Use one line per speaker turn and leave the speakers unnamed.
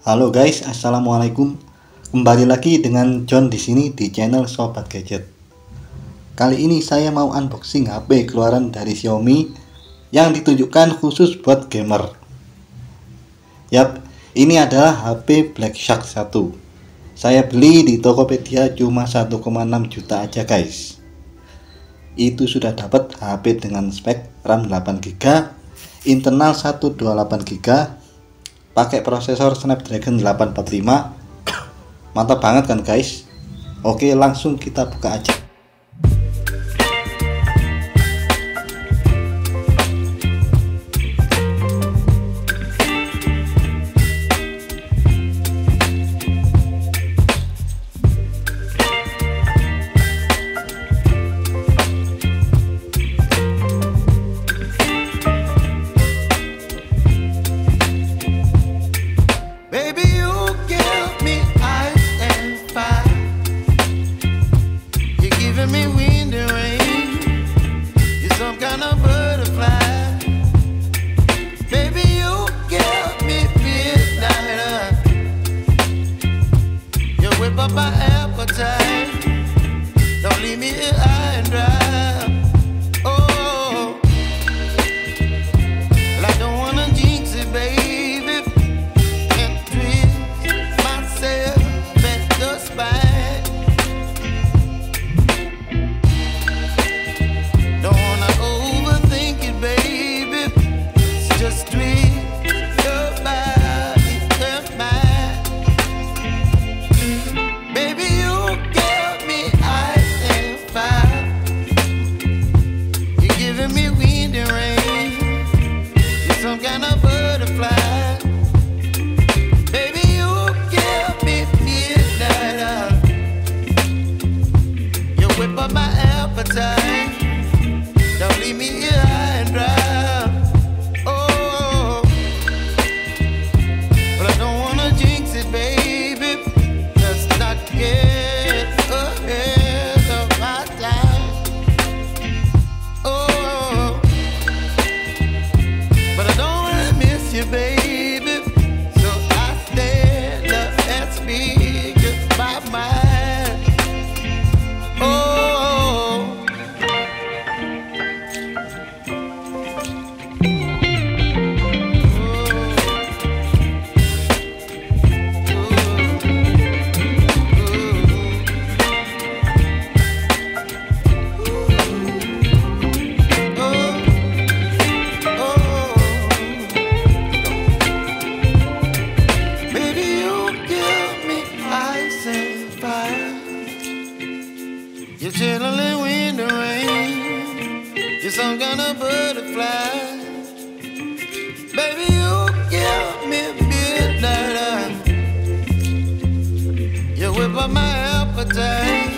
Halo guys, assalamualaikum. Kembali lagi dengan John di sini di channel Sobat Gadget. Kali ini saya mau unboxing HP keluaran dari Xiaomi yang ditujukan khusus buat gamer. Yap, ini adalah HP Blackshark 1. Saya beli di Tokopedia cuma 1,6 juta aja guys. Itu sudah dapat HP dengan spek RAM 8GB, internal 128GB, pakai prosesor Snapdragon 845. Mantap banget kan guys. Oke, langsung kita buka aja.
My appetite, don't leave me here high and dry. Oh, well, I don't wanna jinx it, baby, and twist myself at the spine. Don't wanna overthink it, baby, it's just twist your body and mine. Some kind of butterfly, baby, you give me midnight. You whip up my appetite, don't leave me here high and dry. Oh, but I don't wanna jinx it, baby. Let's not get ahead of my time. Oh, but I don't wanna miss you, baby. So I stand up and speak my mind. Oh, you're chilling wind and rain. You're some kind of butterfly. Baby, you give me midnight. You whip up my appetite.